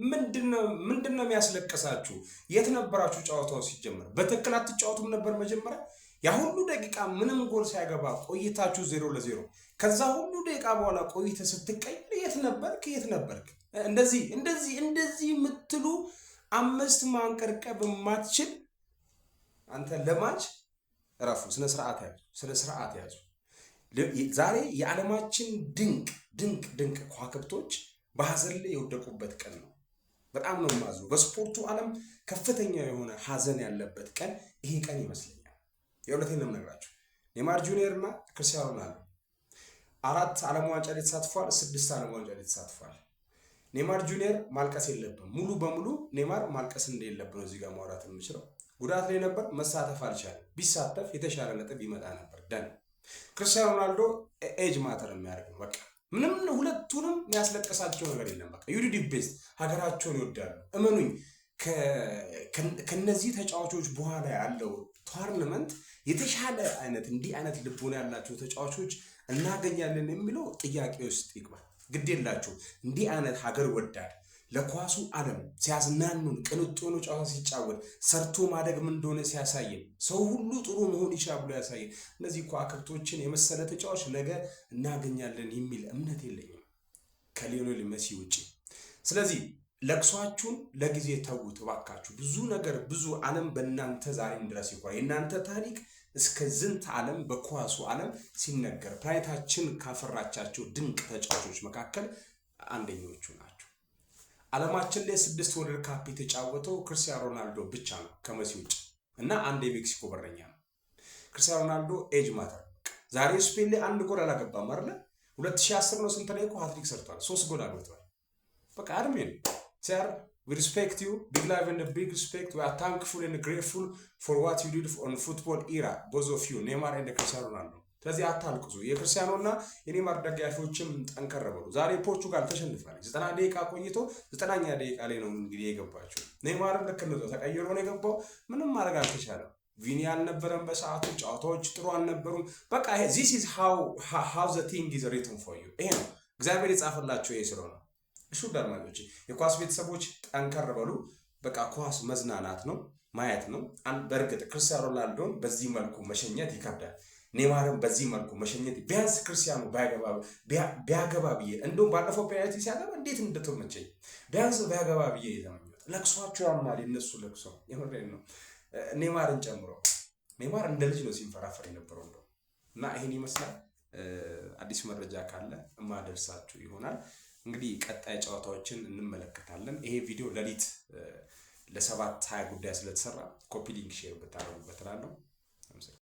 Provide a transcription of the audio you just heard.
ምንድነው የሚያስለቅሳችሁ? የት ነበራችሁ ጨዋታው ሲጀመር? በትክክል አትጫወቱም ነበር መጀመሪያ? ያ ሁሉ ደቂቃ ምንም ጎል ሳይገባ ቆይታችሁ 0-0 ከዛ ሁሉ ደቂቃ በኋላ ቆይተ ስትቀይር የት ነበርክ? እንደዚህ የምትሉ አምስት ማንቀርቀብ ማትችል አንተ ለማች እረፉ። ስነ ስርዓት ያዙ። ዛሬ የዓለማችን ድንቅ ከዋክብቶች በሐዘን ላይ የወደቁበት ቀን ነው። በጣም ነው ማዝነው። በስፖርቱ ዓለም ከፍተኛ የሆነ ሐዘን ያለበት ቀን ይሄ ቀን ይመስለኛል። የእውነቴን ነው የምነግራችሁ። ኔይማር ጁኒየር እና ክርስቲያኖ ሮናልዶ 4 ዓለም ዋንጫ ላይ ተሳትፏል፣ 6 ዓለም ዋንጫ ላይ ተሳትፏል። ኔይማር ጁኒየር ማልቀስ የለብም። ሙሉ በሙሉ ኔይማር ማልቀስ እንደሌለበት ነው እዚህ ጋር ማውራት የምችለው። ጉዳት ላይ ነበር፣ መሳተፍ አልቻለም። ቢሳተፍ የተሻለ ነጥብ ይመጣ ነበር። ደን ክርስቲያኖ ሮናልዶ ኤጅ ማተር የሚያደርግ ነው። በቃ ምንም ሁለቱንም የሚያስለቅሳቸው ነገር የለም። በቃ ዩዲዲ ቤስት ሀገራቸውን ይወዳሉ። እመኑኝ ከነዚህ ተጫዋቾች በኋላ ያለው ቶርናመንት የተሻለ እንዲህ አይነት ልቦና ያላቸው ተጫዋቾች እናገኛለን የሚለው ጥያቄ ውስጥ ይግባል። ግድ የላችሁ እንዲህ አይነት ሀገር ወዳድ ለኳሱ ዓለም ሲያዝናኑን ቅንጦኑ ጨዋታ ሲጫወት ሰርቶ ማደግ ምን እንደሆነ ሲያሳየን ሰው ሁሉ ጥሩ መሆን ይችላል ብሎ ያሳየን እነዚህ ከዋክብቶችን የመሰለ ተጫዋች ነገ እናገኛለን የሚል እምነት የለኝም ከሊዮኔል ሜሲ ውጪ። ስለዚህ ለቅሷችሁን ለጊዜ ተውት እባካችሁ። ብዙ ዓለም በእናንተ ዛሬም ድረስ ይቆያል። የእናንተ ታሪክ እስከ ዝንተ ዓለም በኳሱ ዓለም ሲነገር ፕላኔታችን ካፈራቻቸው ድንቅ ተጫዋቾች መካከል አንደኞቹ ናቸው። ዓለማችን ላይ 6 ወርልድ ካፕ የተጫወተው ክርስቲያኖ ሮናልዶ ብቻ ነው ከሜሲ ውጪ እና አንድ የሜክሲኮ በረኛ ነው። ክርስቲያኖ ሮናልዶ ኤጅ ማተር። ዛሬ ስፔን ላይ 1 ጎል አላገባም አይደል? 2010 ነው ስንት ላይ ሃትሪክ ሰርቷል፣ 3 ጎል አግብቷል። በቃ አድሜን Sir, we respect you, big love and a big respect. We are thankful and grateful for what you did on football era, both of you, Neymar and Cristiano Ronaldo. ስለዚህ አታልቅሱ። የክርስቲያኖና የኔይማር ደጋፊዎችም ጠንከር በሉ። ዛሬ ፖርቹጋል ተሸንፋለች። 90 ደቂቃ ቆይቶ 90ኛ ደቂቃ ላይ ነው እንግዲህ የገባችው። ኔይማርም ልክ ነው ተቀይሮ ነው የገባው። ምንም ማድረግ አልተቻለም። ቪኒ አልነበረም በሰዓቱ፣ ጨዋታዎች ጥሩ አልነበሩም። በቃ this is how the thing is written for you። ይሄ ነው እግዚአብሔር የጻፈላችሁ ይሄ ስለሆነ እሺ ዳርማጆች የኳስ ቤተሰቦች ጠንከር በሉ። በቃ ኳስ መዝናናት ነው ማየት ነው። በእርግጥ ክርስቲያኖ ሮናልዶን በዚህ መልኩ መሸኘት ይከብዳል። ኔይማርን በዚህ መልኩ መሸኘት ቢያንስ ክርስቲያኖ ቢያገባ ብዬ እንደውም ባለፈው ፔናልቲ ሲያገባ እንዴት እንደተመቸኝ ቢያንስ ቢያገባ ብዬ የተመኘሁት። ለቅሷቸው ያማል የነሱ ለቅሶ የምሬን ነው። ኔይማርን ጨምሮ ኔይማር እንደ ልጅ ነው ሲንፈራፈር የነበረው እንደው እና ይሄን ይመስላል። አዲስ መረጃ ካለ ማደርሳችሁ ይሆናል። እንግዲህ ቀጣይ ጨዋታዎችን እንመለከታለን። ይሄ ቪዲዮ ለሊት ለ7:20 ጉዳይ ስለተሰራ ኮፒ ሊንክ ሼር ብታደርጉበት እላለሁ።